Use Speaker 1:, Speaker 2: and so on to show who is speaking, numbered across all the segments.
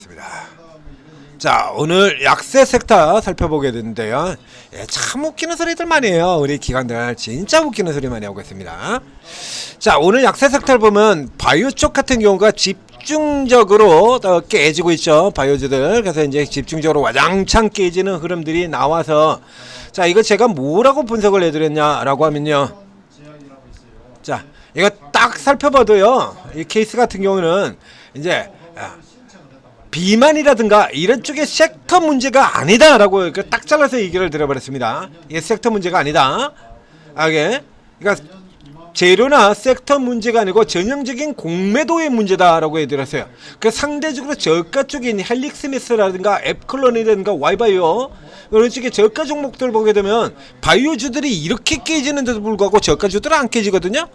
Speaker 1: 있습니다. 자, 오늘 약세 섹터 살펴보게 되는데요. 참 웃기는 소리들 많이 해요. 우리 기관들 진짜 웃기는 소리 많이 하고 있습니다. 자, 오늘 약세 섹터를 보면 바이오 쪽 같은 경우가 집중적으로 깨지고 있죠. 바이오주들. 그래서 이제 집중적으로 와장창 깨지는 흐름들이 나와서, 자, 이거 제가 뭐라고 분석을 해드렸냐라고 하면요. 자, 이거 딱 살펴봐도요, 이 케이스 같은 경우는 이제 비만이라든가 이런 쪽의 섹터 문제가 아니다라고 딱 잘라서 얘기를 드려버렸습니다. 이게 섹터 문제가 아니다. 이게 그러니까 재료나 섹터 문제가 아니고 전형적인 공매도의 문제다라고 해드렸어요. 그 상대적으로 저가 쪽에 있는 헬릭스미스라든가 앱클론이라든가 와이바이오 이런 쪽의 저가 종목들 보게 되면 바이오주들이 이렇게 깨지는데도 불구하고 저가주들은 안 깨지거든요.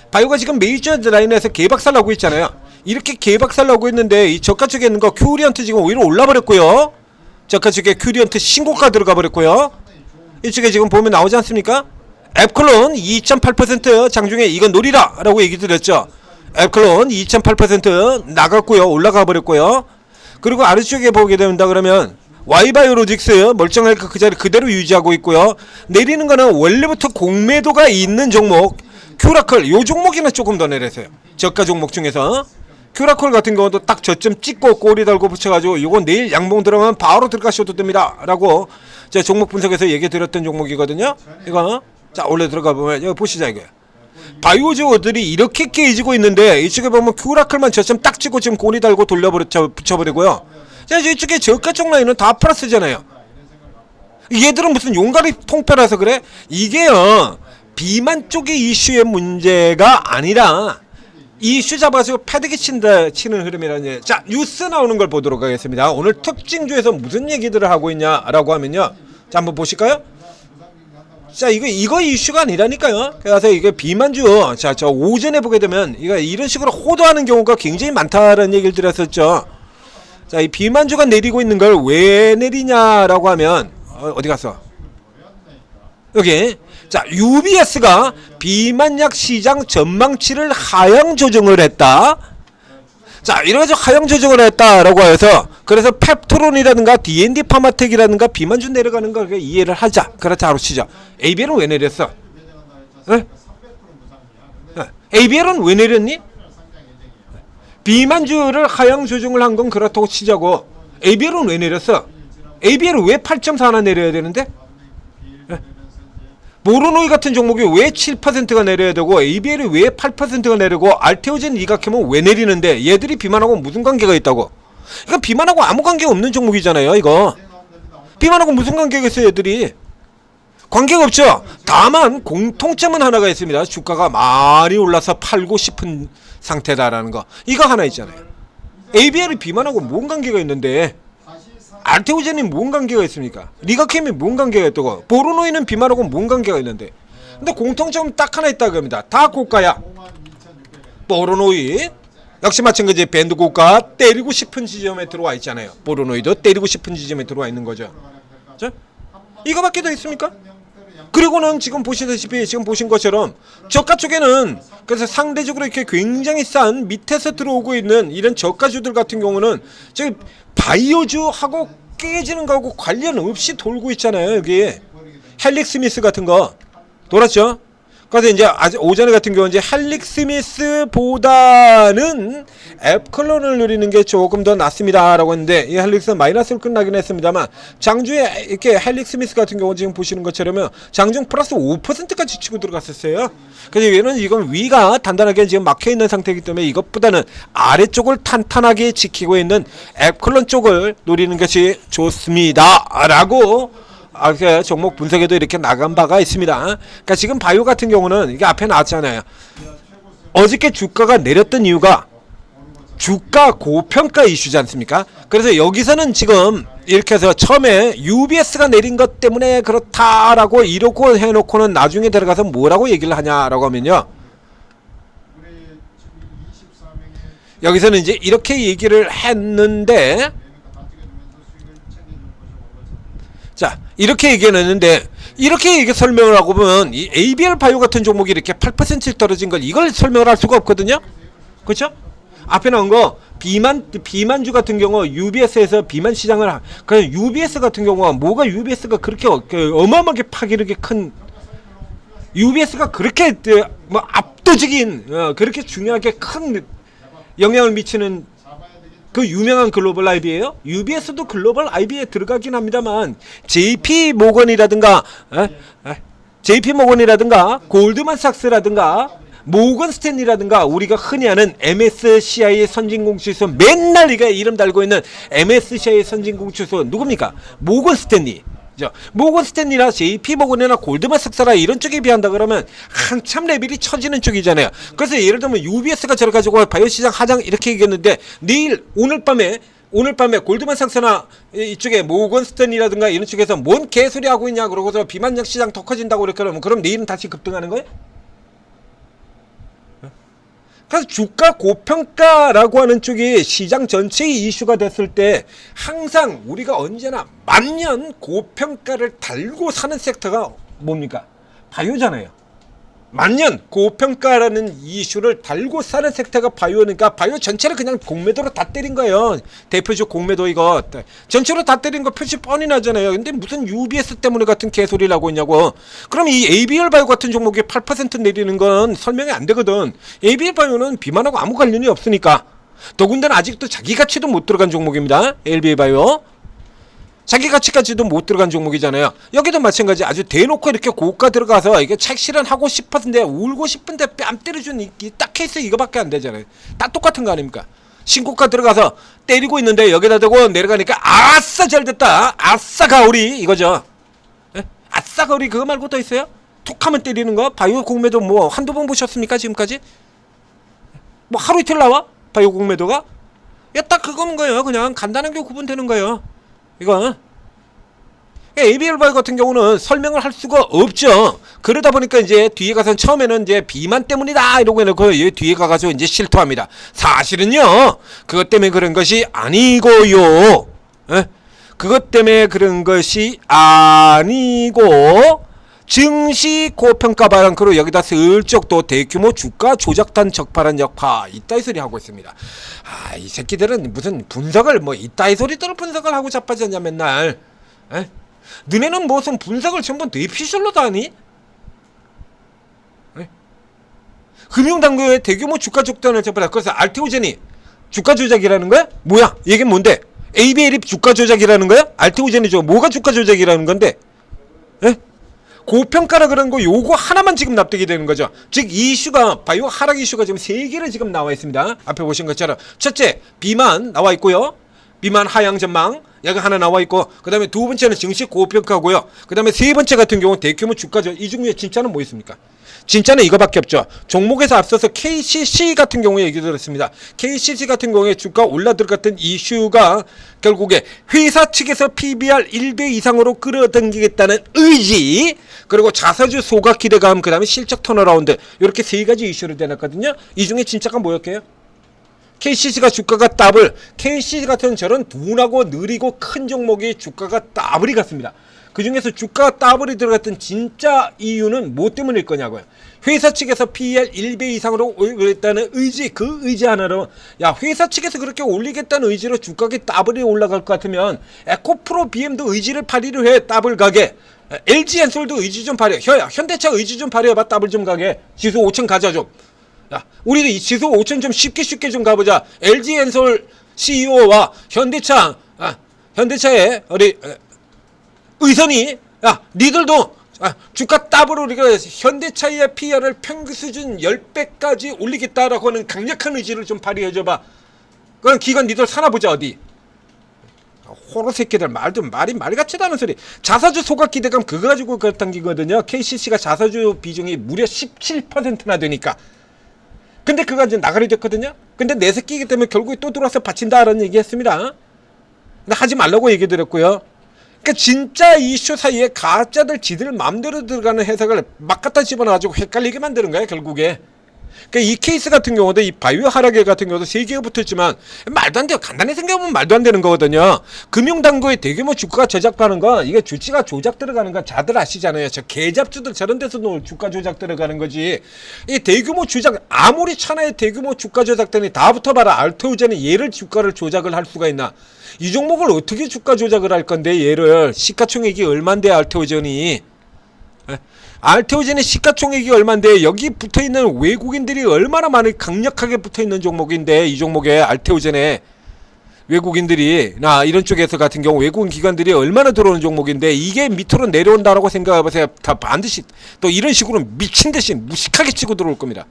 Speaker 1: 바이오가 지금 메이저 라인에서 개박살 나고 있잖아요. 이렇게 개박살 나고 있는데 이 저가 쪽에 있는 거 큐리언트 지금 오히려 올라버렸고요. 저가 쪽에 큐리언트 신고가 들어가 버렸고요. 이쪽에 지금 보면 나오지 않습니까? 앱클론 2.8% 장중에 이건 노리라 라고 얘기 드렸죠. 앱클론 2.8% 나갔고요. 올라가 버렸고요. 그리고 아래쪽에 보게 된다 그러면 와이바이오로직스 멀쩡하게 그 자리 그대로 유지하고 있고요. 내리는 거는 원래부터 공매도가 있는 종목 큐라클 요 종목이나 조금 더 내렸어요. 저가 종목 중에서 큐라콜 같은 경우도 딱 저점 찍고 꼬리 달고 붙여가지고 요건 내일 양봉 들어가면 바로 들어가셔도 됩니다 라고 제가 종목 분석에서 얘기 드렸던 종목이거든요. 이거 자 원래 들어가 보면 여기 보시자. 이게 바이오주들이 이렇게 깨지고 있는데 이쪽에 보면 큐라클만 저점 딱 찍고 지금 꼬리 달고 붙여버리고요. 자 이쪽에 저가 쪽 라인은 다 플러스잖아요. 얘들은 무슨 용가리 통폐라서 그래? 이게요 비만 쪽의 이슈의 문제가 아니라 이슈 잡아서 패드기 치는 흐름이라는. 자, 뉴스 나오는 걸 보도록 하겠습니다. 오늘 특징주에서 무슨 얘기들을 하고 있냐라고 하면요. 자, 한번 보실까요? 자, 이거 이슈가 아니라니까요. 그래서 이게 비만주. 자, 저 오전에 보게 되면 이거 이런 식으로 호도하는 경우가 굉장히 많다라는 얘기를 드렸었죠. 자, 이 비만주가 내리고 있는 걸 왜 내리냐라고 하면 어디 갔어? 여기. 자, UBS가 비만약 시장 전망치를 하향 조정을 했다. 자, 이래가지고 하향 조정을 했다라고 해서 그래서 펩토론이라든가 D&D 파마텍이라든가 비만주 내려가는 걸 이해를 하자. 그렇다 치죠. ABL은 왜 내렸어? ABL은 왜 내렸니? 비만주를 하향 조정을 한 건 그렇다고 치자고. ABL은 왜 내렸어? ABL은 왜 8.4나 내려야 되는데? 모로노이 같은 종목이 왜 7%가 내려야 되고 ABL이 왜 8%가 내리고 알테오젠 리가캠은 왜 내리는데 얘들이 비만하고 무슨 관계가 있다고? 이거 비만하고 아무 관계가 없는 종목이잖아요. 이거 비만하고 무슨 관계가 있어요? 얘들이 관계가 없죠. 다만 공통점은 하나가 있습니다. 주가가 많이 올라서 팔고 싶은 상태다라는 거 이거 하나 있잖아요. ABL이 비만하고 뭔 관계가 있는데 알테오젠이 뭔 관계가 있습니까? 리가캠이 뭔 관계가 있다고? 보르노이는 비만하고 뭔 관계가 있는데? 근데 공통점 딱 하나 있다고 합니다. 다 고가야. 보르노이 역시 마찬가지 밴드 고가 때리고 싶은 지점에 들어와 있잖아요. 보르노이도 때리고 싶은 지점에 들어와 있는 거죠. 자, 이거밖에 더 있습니까? 그리고는 지금 보시다시피 지금 보신 것처럼 저가 쪽에는 그래서 상대적으로 이렇게 굉장히 싼 밑에서 들어오고 있는 이런 저가주들 같은 경우는 지금 바이오주하고 깨지는 거하고 관련 없이 돌고 있잖아요. 여기 헬릭스미스 같은 거 돌았죠. 그래서 이제 아직 오전에 같은 경우 이제 헬릭스미스보다는 앱클론을 누리는 게 조금 더 낫습니다라고 했는데 이 헬릭스는 마이너스로 끝나긴 했습니다만 장주에 이렇게 헬릭스미스 같은 경우 지금 보시는 것처럼 장중 플러스 5%까지 치고 들어갔었어요. 그래서 얘는 이건 위가 단단하게 지금 막혀 있는 상태이기 때문에 이것보다는 아래쪽을 탄탄하게 지키고 있는 앱클론 쪽을 노리는 것이 좋습니다라고. 종목 분석에도 이렇게 나간 바가 있습니다. 그러니까 지금 바이오 같은 경우는 이게 앞에 나왔잖아요. 어저께 주가가 내렸던 이유가 주가 고평가 이슈지 않습니까? 그래서 여기서는 지금 이렇게 해서 처음에 UBS가 내린 것 때문에 그렇다라고 이러고 해놓고는 나중에 들어가서 뭐라고 얘기를 하냐라고 하면요. 여기서는 이제 이렇게 얘기를 했는데 자, 이렇게 얘기는 했는데 이렇게 얘기 설명을 하고 보면 이 ABL 바이오 같은 종목이 이렇게 8% 떨어진 걸 이걸 설명을 할 수가 없거든요. 그렇죠? 앞에 나온 거 비만주 같은 경우 UBS에서 비만 시장을 그냥 UBS 같은 경우가 뭐가 UBS가 그렇게 어마어마하게 파괴력이 큰 UBS가 그렇게 뭐 압도적인 그렇게 중요하게 큰 영향을 미치는 그 유명한 글로벌 IB예요. UBS도 글로벌 IB에 들어가긴 합니다만 JP 모건이라든가 골드만삭스라든가 모건 스탠리라든가 우리가 흔히 아는 MSCI의 선진공주소 맨날 이가 이름 달고 있는 MSCI의 선진공주소 누굽니까? 모건 스탠리. 모건 스탠리나 JP 모건이나 골드만삭스나 이런 쪽에 비한다 그러면 한참 레벨이 처지는 쪽이잖아요. 그래서 예를 들면 UBS가 저래 가지고 바이오 시장 하장 이렇게 얘기했는데 내일 오늘 밤에 골드만삭스나 이쪽에 모건 스탠리라든가 이런 쪽에서 뭔 개소리 하고 있냐 그러고서 비만약 시장 더 커진다고 그렇게 하면 그럼 내일은 다시 급등하는 거예요? 그래서 주가 고평가라고 하는 쪽이 시장 전체의 이슈가 됐을 때 항상 우리가 언제나 만년 고평가를 달고 사는 섹터가 뭡니까? 바이오잖아요. 만년 고평가라는 이슈를 달고 사는 섹터가 바이오니까 바이오 전체를 그냥 공매도로 다 때린 거예요. 대표적 공매도 이거 전체로 다 때린 거 표시 뻔히 나잖아요. 근데 무슨 UBS 때문에 같은 개소리를 하고 있냐고. 그럼 이 ABL 바이오 같은 종목이 8% 내리는 건 설명이 안 되거든. ABL 바이오는 비만하고 아무 관련이 없으니까. 더군다나 아직도 자기 가치도 못 들어간 종목입니다. LBA 바이오. 자기 가치까지도 못 들어간 종목이잖아요. 여기도 마찬가지. 아주 대놓고 이렇게 고가 들어가서 이게 책 실현하고 싶었는데 울고 싶은데 뺨 때려준 이 딱 케이스 이거밖에 안 되잖아요. 딱 똑같은 거 아닙니까? 신고가 들어가서 때리고 있는데 여기다 대고 내려가니까 아싸 잘 됐다. 아싸 가오리 이거죠. 에? 아싸 가오리 그거 말고 또 있어요? 툭 하면 때리는 거? 바이오 공매도 뭐 한두 번 보셨습니까 지금까지? 뭐 하루 이틀 나와? 바이오 공매도가? 야 딱 그건 거예요. 그냥 간단하게 구분되는 거예요. 이거 ABL 바이오 같은 경우는 설명을 할 수가 없죠. 그러다 보니까 이제 뒤에 가서 처음에는 이제 비만 때문이다 이러고 해놓고 뒤에 가가지고 이제 실토합니다. 사실은요 그것 때문에 그런 것이 아니고요. 그것 때문에 그런 것이 아니고 증시 고평가 발언으로 여기다 슬쩍 또 대규모 주가 조작단 적발한 역파 이따위 소리 하고 있습니다. 이 새끼들은 무슨 분석을 뭐 이따위 소리들 분석을 하고 자빠졌냐 맨날. 너네는 무슨 분석을 전부 뇌피셜로 다 하니? 금융당국의 대규모 주가 조작단을 적발한 그래서 알테오젠이 주가 조작이라는 거야? 뭐야? 이게 뭔데? ABL이 주가 조작이라는 거야? 알테오젠이 뭐가 주가 조작이라는 건데? 고평가라 그런 거 요거 하나만 지금 납득이 되는 거죠. 즉 이슈가 바이오 하락 이슈가 지금 3개를 지금 나와 있습니다. 앞에 보신 것처럼 첫째 비만 나와 있고요. 비만 하향 전망 여기 하나 나와 있고 그 다음에 두 번째는 증시 고평가고요. 그 다음에 세 번째 같은 경우는 대규모 주가죠. 이 중에 진짜는 뭐 있습니까? 진짜는 이거밖에 없죠. 종목에서 앞서서 KCC 같은 경우에 얘기 들었습니다. KCC 같은 경우에 주가 올라들어갔던 이슈가 결국에 회사 측에서 PBR 1배 이상으로 끌어당기겠다는 의지 그리고 자사주 소각 기대감 그 다음에 실적 턴어라운드 이렇게 세 가지 이슈를 내놨거든요. 이 중에 진짜가 뭐였게요? KCC가 주가가 더블 KCC 같은 저런 둔하고 느리고 큰 종목이 주가가 더블이 갔습니다. 그 중에서 주가가 더블이 들어갔던 진짜 이유는 뭐 때문일 거냐고요. 회사 측에서 PER 1배 이상으로 올리겠다는 의지 그 의지 하나로 야 회사 측에서 그렇게 올리겠다는 의지로 주가가 더블이 올라갈 것 같으면 에코프로 BM도 의지를 발휘를 해 더블 가게 LG엔솔도 의지 좀 발휘해 현대차 의지 좀 발휘해봐 더블 좀 가게 지수 5천 가자 좀 야, 우리도 이 지수 5천 좀 쉽게 좀 가보자. LG엔솔 CEO와 현대차의 우리 의선이 야, 니들도 주가 더블 우리가 현대차의 PR을 평균 수준 10배까지 올리겠다라고 하는 강력한 의지를 좀 발휘해줘봐. 그럼 기관 니들 사나보자 어디. 호로 새끼들 말이 같지도 않은 소리. 자사주 소각 기대감 그거 가지고 당기거든요. KCC가 자사주 비중이 무려 17%나 되니까. 근데 그거 이제 나가리 됐거든요. 근데 내 새끼이기 때문에 결국에 또 들어와서 바친다라는 얘기 했습니다. 근데 하지 말라고 얘기 드렸고요. 그러니까 진짜 이슈 사이에 가짜들 지들 맘대로 들어가는 해석을 막 갖다 집어넣어가지고 헷갈리게 만드는 거야 결국에. 그러니까 이 케이스 같은 경우도 이 바이오 하락에 같은 경우도 3개가 붙었지만 말도 안 돼요. 간단히 생각해보면 말도 안 되는 거거든요. 금융당국의 대규모 주가 조작하는 건 이게 주치가 조작 들어가는 건 다들 아시잖아요. 저 개잡주들 저런 데서 주가 조작 들어가는 거지. 이 대규모 조작 아무리 천하의 대규모 주가 조작들이 다 붙어봐라. 알테오젠이 얘를 주가를 조작을 할 수가 있나. 이 종목을 어떻게 주가 조작을 할 건데 얘를 시가총액이 얼만데 알테오젠이 알테오젠의 시가총액이 얼만데 여기 붙어있는 외국인들이 얼마나 많이 강력하게 붙어있는 종목인데 이 종목에 알테오젠에 외국인들이 이런 쪽에서 같은 경우 외국인 기관들이 얼마나 들어오는 종목인데 이게 밑으로 내려온다라고 생각해보세요. 다 반드시 또 이런 식으로 미친듯이 무식하게 치고 들어올 겁니다.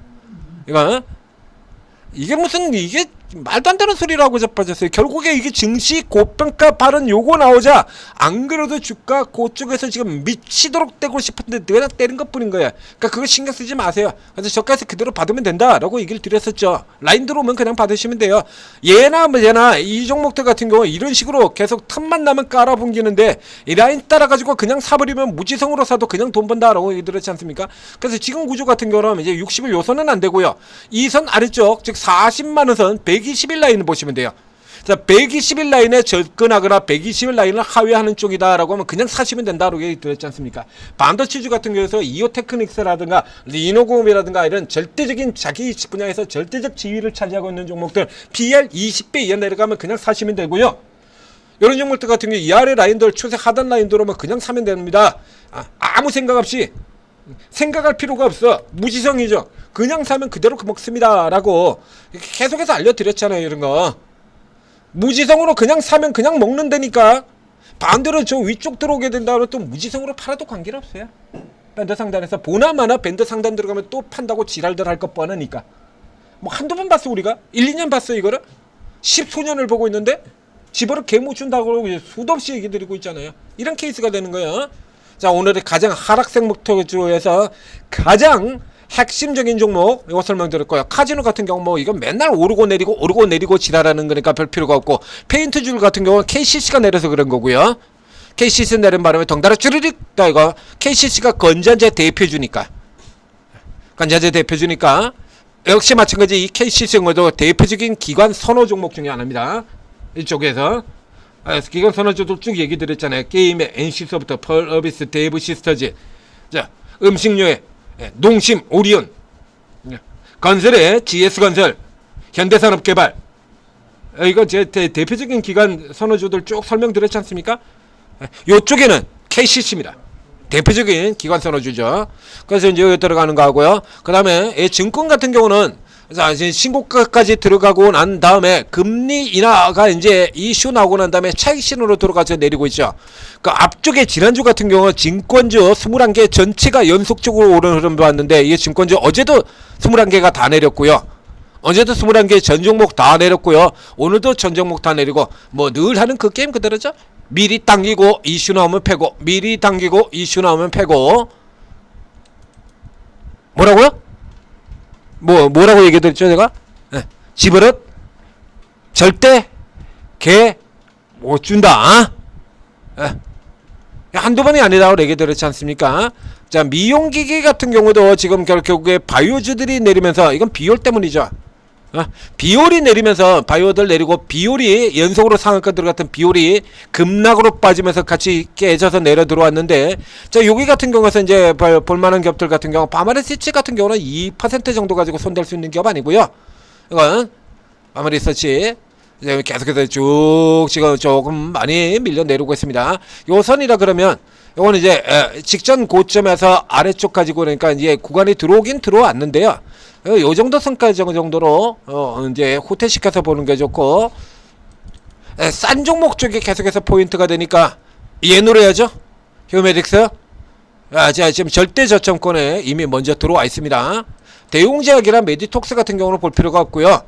Speaker 1: 이게 무슨 이게 말도 안 되는 소리라고 자빠졌어요. 결국에 이게 증시 고평가 발언 요거 나오자 안 그래도 주가 그쪽에서 지금 미치도록 떼고 싶은데 내가 때린 것 뿐인 거야. 그러니까 그거 신경 쓰지 마세요. 그래서 저가에서 그대로 받으면 된다라고 얘기를 드렸었죠. 라인 들어오면 그냥 받으시면 돼요. 얘나 이 종목들 같은 경우 이런 식으로 계속 틈만 나면 깔아분기는데 이 라인 따라가지고 그냥 사버리면 무지성으로 사도 그냥 돈 번다라고 얘기 드렸지 않습니까? 그래서 지금 구조 같은 경우는 이제 60일 요선은 안 되고요. 이 선 아래쪽 즉 40만원 선 120일 라인을 보시면 돼요. 자, 120일 라인에 접근하거나 120일 라인을 하회하는 쪽이다라고 하면 그냥 사시면 된다라고 얘기 드렸지 않습니까? 반도체주 같은 경우에서 이오테크닉스라든가 리노공업이라든가 이런 절대적인 자기 분야에서 절대적 지위를 차지하고 있는 종목들 PL 20배 이하 내려가면 그냥 사시면 되고요. 이런 종목들 같은 경우 이 아래 라인들 추세 하단 라인들 오면 그냥 사면 됩니다. 아무 생각 없이 생각할 필요가 없어. 무지성이죠. 그냥 사면 그대로 먹습니다 라고 계속해서 알려드렸잖아요. 이런 거 무지성으로 그냥 사면 그냥 먹는다니까. 반대로 저 위쪽 들어오게 된다면 또 무지성으로 팔아도 관계는 없어요. 밴드 상단에서 보나마나 밴드 상단 들어가면 또 판다고 지랄들 할 것 뻔하니까. 뭐 한두 번 봤어 우리가? 1, 2년 봤어 이거를? 10소년을 보고 있는데 집으로 개 못 준다고 수도 없이 얘기 드리고 있잖아요. 이런 케이스가 되는 거야. 자, 오늘의 가장 하락생 목표주에서 가장 핵심적인 종목 이거 설명드릴 거예요. 카지노 같은 경우 뭐 이건 맨날 오르고 내리고 지랄하는 거니까 별 필요가 없고, 페인트줄 같은 경우는 KCC가 내려서 그런 거고요. KCC 내린 바람에 덩달아 쭈르륵 다 이거 KCC가 건전제 대표주니까 역시 마찬가지 이 KCC도 대표적인 기관 선호 종목 중에 하나입니다. 이쪽에서 기관 선호주도 쭉 얘기 드렸잖아요. 게임의 NC소프트, 펄어비스, 데이브 시스터즈, 자 음식료의 농심, 오리온, 건설의 GS건설, 현대산업개발, 이거 제 대표적인 기관 선호주들 쭉 설명드렸지 않습니까? 요쪽에는 KCC입니다. 대표적인 기관 선호주죠. 그래서 이제 여기 들어가는 거 하고요. 그 다음에 증권 같은 경우는 신고가까지 들어가고 난 다음에 금리 인하가 이제 이슈 나오고 난 다음에 차익 신호로 들어가서 내리고 있죠. 그 앞쪽에 지난주 같은 경우 증권주 21개 전체가 연속적으로 오른 흐름 봤는데, 이게 증권주 어제도 21개가 다 내렸고요. 어제도 21개 전 종목 다 내렸고요. 오늘도 전 종목 다 내리고, 뭐 늘 하는 그 게임 그대로죠. 미리 당기고 이슈 나오면 패고, 미리 당기고 이슈 나오면 패고. 뭐라고요? 뭐라고 얘기 드렸죠, 제가? 집어릇 절대 개 못 준다. 한두 번이 아니라고 얘기 드렸지 않습니까? 자, 미용기기 같은 경우도 지금 결국에 바이오주들이 내리면서, 이건 비올 때문이죠. 비올이 내리면서 바이오들 내리고, 비올이 연속으로 상한가 들어갔던 비올이 급락으로 빠지면서 같이 깨져서 내려 들어왔는데, 자 여기 같은 경우에서 이제 볼만한 기업들 같은 경우 파마리서치 같은 경우는 2% 정도 가지고 손댈 수 있는 기업 아니고요. 이건 파마리서치 이제 계속해서 쭉 지금 조금 많이 밀려 내리고 있습니다. 요 선이라 그러면 요건 이제 직전 고점에서 아래쪽 가지고, 그러니까 이제 구간이 들어오긴 들어왔는데요. 요 정도 선까지 정도로 이제 호태시켜서 보는 게 좋고, 싼 종목 쪽에 계속해서 포인트가 되니까 얘 노려야죠. 휴메딕스. 자 지금 절대 저점권에 이미 먼저 들어와 있습니다. 대웅제약이랑 메디톡스 같은 경우는 볼 필요가 없고요.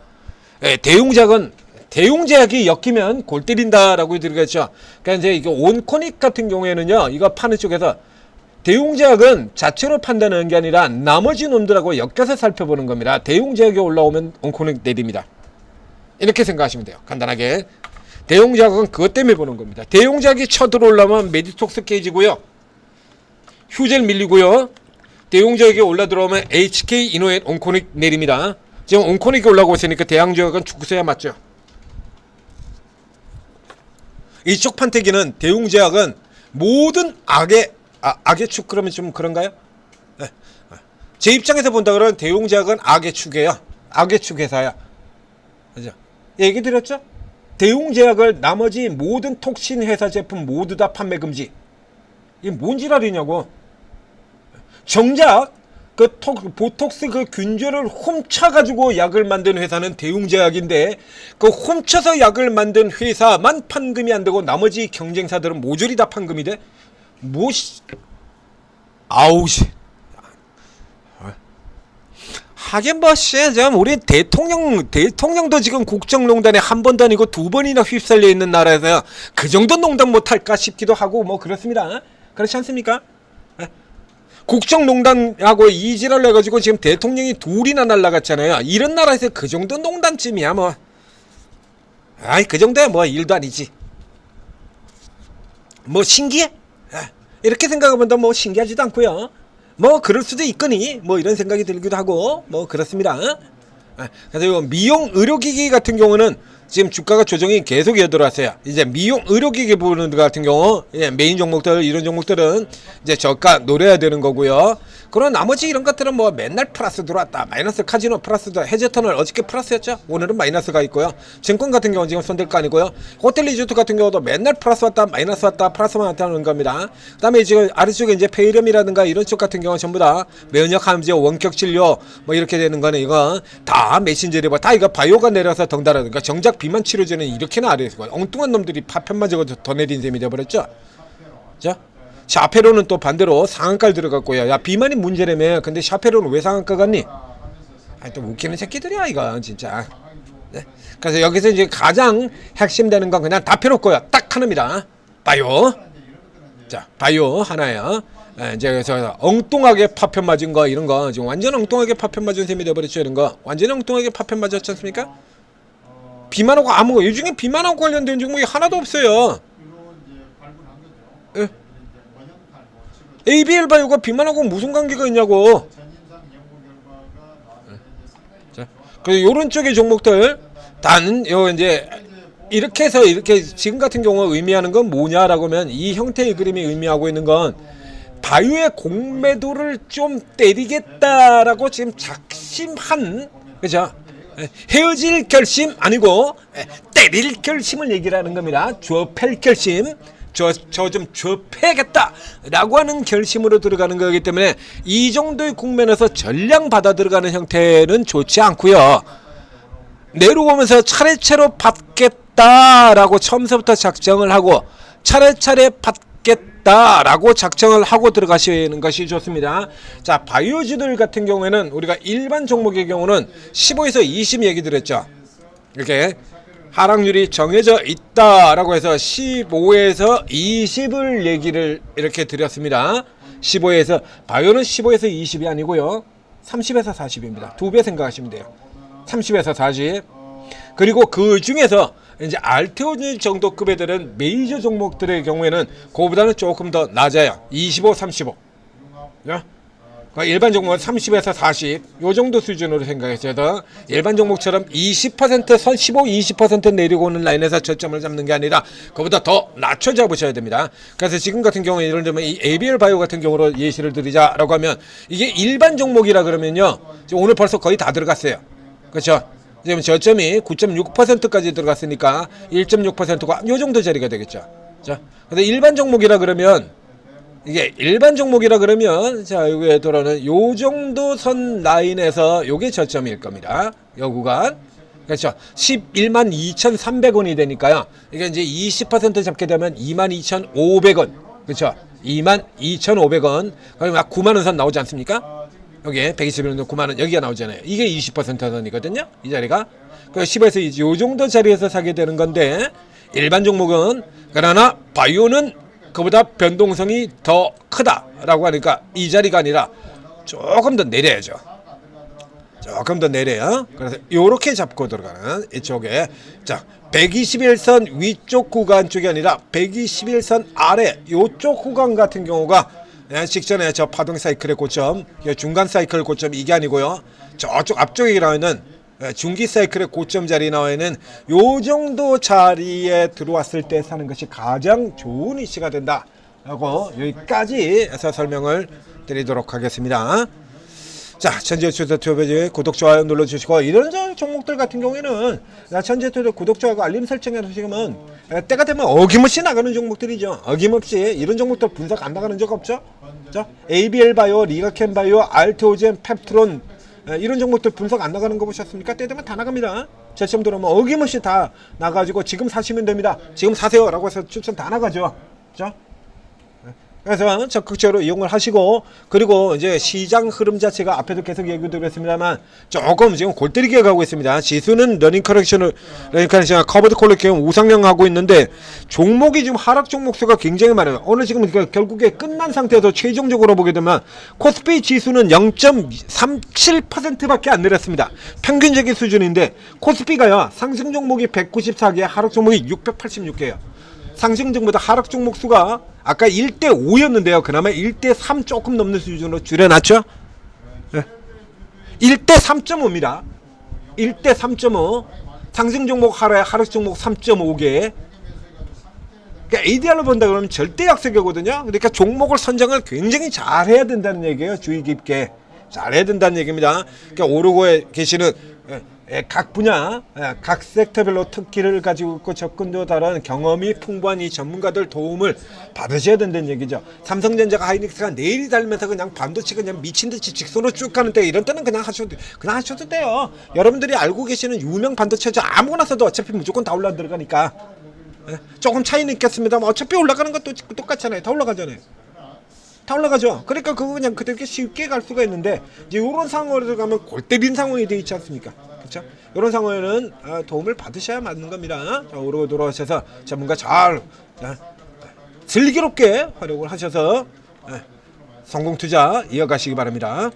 Speaker 1: 대웅제약이 엮이면 골 때린다라고 들었죠. 그러니까 이제 이거 온코닉 같은 경우에는요, 이거 파는 쪽에서 대웅제약은 자체로 판단하는 게 아니라 나머지 놈들하고 엮여서 살펴보는 겁니다. 대웅제약이 올라오면 온코닉 내립니다. 이렇게 생각하시면 돼요. 간단하게. 대웅제약은 그것 때문에 보는 겁니다. 대웅제약이 쳐들어오려면 메디톡스 깨지고요, 휴젤 밀리고요, 대웅제약이 올라 들어오면 HK 이노액 온코닉 내립니다. 지금 온코닉이 올라오고 있으니까 대양제약은 죽으셔야 맞죠. 이쪽 판때기는 대웅제약은 모든 악의 축 그러면 좀 그런가요? 네. 제 입장에서 본다 그러면 대웅제약은 악의 축이에요. 악의 축 회사야. 그죠? 얘기 드렸죠? 대웅제약을 나머지 모든 톡신 회사 제품 모두 다 판매 금지. 이게 뭔 지랄이냐고. 정작 그 보톡스 그 균제를 훔쳐가지고 약을 만든 회사는 대웅제약인데 그 훔쳐서 약을 만든 회사만 판금이 안 되고 나머지 경쟁사들은 모조리 다 판금이 돼? 뭐시? 아우씨. 하긴 뭐씨, 지금 우리 대통령도 지금 국정농단에 한 번도 아니고 두 번이나 휩쓸려 있는 나라에서 그 정도 농단 못할까 싶기도 하고 뭐 그렇습니다. 그렇지 않습니까? 국정농단하고 이지랄 해가지고 지금 대통령이 둘이나 날라갔잖아요. 이런 나라에서 그 정도 농단쯤이야 뭐. 아이 그 정도야 뭐 일도 아니지. 뭐 신기해? 이렇게 생각하면 뭐 신기하지도 않고요. 뭐 그럴 수도 있거니 뭐 이런 생각이 들기도 하고 뭐 그렇습니다. 그래서 미용 의료기기 같은 경우는 지금 주가가 조정이 계속 이어들어왔어요. 이제 미용 의료기기 부분 같은 경우 메인 종목들 이런 종목들은 이제 저가 노려야 되는 거고요. 그런 나머지 이런 것들은 뭐 맨날 플러스 들어왔다 마이너스 카지노 플러스 들어 해저터널 어저께 플러스였죠. 오늘은 마이너스가 있고요. 증권 같은 경우는 지금 손댈 거 아니고요. 호텔 리조트 같은 경우도 맨날 플러스 왔다 마이너스 왔다 플러스만 왔다는 겁니다. 그 다음에 지금 아래쪽에 이제 폐렴이라든가 이런 쪽 같은 경우 전부 다 면역암제 원격 진료 뭐 이렇게 되는 거는 이거 다 메신저 리버 다 이거 바이오가 내려서 덩달아니까 정작 비만 치료제는 이렇게나 아래에서 엉뚱한 놈들이 파편만 적어도 더 내린 셈이 되어버렸죠. 자, 샤페로는 또 반대로 상한가를 들어갔고요. 야 비만이 문제라며. 근데 샤페로는 왜 상한가 갔니? 아니 또 웃기는 새끼들이야 이거 진짜. 네. 그래서 여기서 이제 가장 핵심되는 건 그냥 다 필요 없고요. 딱 하나입니다. 바이오. 자 바이오 하나예요. 이제 그래서 엉뚱하게 파편 맞은 거 이런 거 지금 완전 엉뚱하게 파편 맞은 셈이 되어버렸죠. 이런 거 완전 엉뚱하게 파편 맞았지 않습니까? 비만하고 아무 요즘에 비만하고 관련된 종목이 하나도 없어요. 예. ABL 바이오가 비만하고 무슨 관계가 있냐고. 자, 그래서 요런 쪽의 종목들 단 요 이제 이렇게 해서 이렇게 지금 같은 경우 의미하는 건 뭐냐라고 하면 이 형태의 그림이 의미하고 있는 건 바이오의 공매도를 좀 때리겠다라고 지금 작심한 그죠? 헤어질 결심 아니고 때릴 결심을 얘기를 하는 겁니다. 좁힐 결심. 저 좀 좁혀야겠다 라고 하는 결심으로 들어가는 거기 때문에 이 정도의 국면에서 전량 받아 들어가는 형태는 좋지 않고요. 내려오면서 차례차례 받겠다라고 처음부터 작정을 하고 차례차례 받겠다라고 작정을 하고 들어가시는 것이 좋습니다. 자, 바이오주들 같은 경우에는 우리가 일반 종목의 경우는 15에서 20 얘기 드렸죠. 이렇게 하락률이 정해져 있다라고 해서 15에서 20을 얘기를 이렇게 드렸습니다. 15에서 바이오는 15에서 20이 아니고요. 30에서 40입니다. 두 배 생각하시면 돼요. 30에서 40. 그리고 그 중에서 이제 알테오닐 정도 급에 들은 메이저 종목들의 경우에는 그거보다는 조금 더 낮아요. 25, 35. 일반 종목은 30에서 40, 요 정도 수준으로 생각했어요. 일반 종목처럼 20%, 15, 20% 내리고 오는 라인에서 저점을 잡는 게 아니라 그보다 더 낮춰 잡으셔야 됩니다. 그래서 지금 같은 경우에 예를 들면 이 ABL 바이오 같은 경우로 예시를 드리자라고 하면 이게 일반 종목이라 그러면요. 지금 오늘 벌써 거의 다 들어갔어요. 그렇죠? 지금 저점이 9.6%까지 들어갔으니까 1.6%가 요 정도 자리가 되겠죠. 자, 근데 일반 종목이라 그러면 이게 일반 종목이라 그러면 자 여기에 들어는 요 정도 선 라인에서 요게 저점일 겁니다. 요 구간 그렇죠. 11만 2,300원이 되니까요. 이게 이제 20% 잡게 되면 22,500원 그렇죠. 22,500원 그럼 막 9만 원 선 나오지 않습니까? 여기에 121원 9만 원 여기가 나오잖아요. 이게 20% 선이거든요. 이 자리가 그 10에서 요 정도 자리에서 사게 되는 건데 일반 종목은 그러나 바이오는 그보다 변동성이 더 크다라고 하니까 이 자리가 아니라 조금 더 내려야죠. 조금 더 내려요. 그래서 요렇게 잡고 들어가는 이쪽에 자 121선 위쪽 구간 쪽이 아니라 121선 아래 요쪽 구간 같은 경우가 직전에 저 파동 사이클의 고점, 중간 사이클 고점 이게 아니고요. 저쪽 앞쪽에 나와 있는 중기 사이클의 고점 자리에 나와 있는 요 정도 자리에 들어왔을 때 사는 것이 가장 좋은 위치가 된다. 라고 여기까지 해서 설명을 드리도록 하겠습니다. 자, 천재투자 구독, 좋아요 눌러주시고, 이런 종목들 같은 경우에는 천재투자 구독, 좋아요, 알림 설정해 주시면 때가 되면 어김없이 나가는 종목들이죠. 어김없이 이런 종목들 분석 안 나가는 적 없죠. 자, ABL 바이오, 리가캠 바이오, 알테오젠, 펩트론 이런 종목들 분석 안 나가는 거 보셨습니까? 때 되면 다 나갑니다. 제점 들어오면 어김없이 다 나가지고 지금 사시면 됩니다. 지금 사세요라고 해서 추천 다 나가죠. 자. 그래서 적극적으로 이용을 하시고, 그리고 이제 시장 흐름 자체가 앞에도 계속 얘기 드렸습니다만 조금 지금 골 때리게 가고 있습니다. 지수는 러닝 커렉션 커버드 콜렉션 우상향 하고 있는데 종목이 지금 하락 종목 수가 굉장히 많아요. 오늘 지금 결국에 끝난 상태에서 최종적으로 보게 되면 코스피 지수는 0.37%밖에 안 내렸습니다. 평균적인 수준인데 코스피가요, 상승 종목이 194개, 하락 종목이 686개예요. 상승 종목보다 하락 종목 수가 아까 1대5였는데요. 그나마 1대3 조금 넘는 수준으로 줄여놨죠. 1대3.5입니다. 1대3.5. 상승 종목 하루에 하락 종목 3.5개. 그러니까 ADR로 본다 그러면 절대 약세거든요. 그러니까 종목을 선정을 굉장히 잘 해야 된다는 얘기예요. 주의 깊게 잘 해야 된다는 얘기입니다. 그러니까 오르고에 계시는 각 분야, 각 섹터별로 특기를 가지고 있고 접근도 다른 경험이 풍부한 이 전문가들 도움을 받으셔야 된다는 얘기죠. 삼성전자가 하이닉스가 내일이 달면서 그냥 반도체 그냥 미친듯이 직선으로 쭉 가는데, 이런 때는 그냥 하셔도 돼요. 여러분들이 알고 계시는 유명 반도체죠. 아무거나 써도 어차피 무조건 다 올라 들어가니까. 조금 차이는 있겠습니다만 어차피 올라가는 것도 똑같잖아요. 다 올라가잖아요. 다 올라가죠. 그러니까 그거 그냥 그렇게 쉽게 갈 수가 있는데, 이제 이런 상황으로 들어가면 골 때린 상황이 되어 있지 않습니까? 그렇죠? 이런 상황에는 도움을 받으셔야 맞는 겁니다. 자, 오르고 돌아오셔서 전문가 잘 슬기롭게 활용을 하셔서 성공 투자 이어가시기 바랍니다.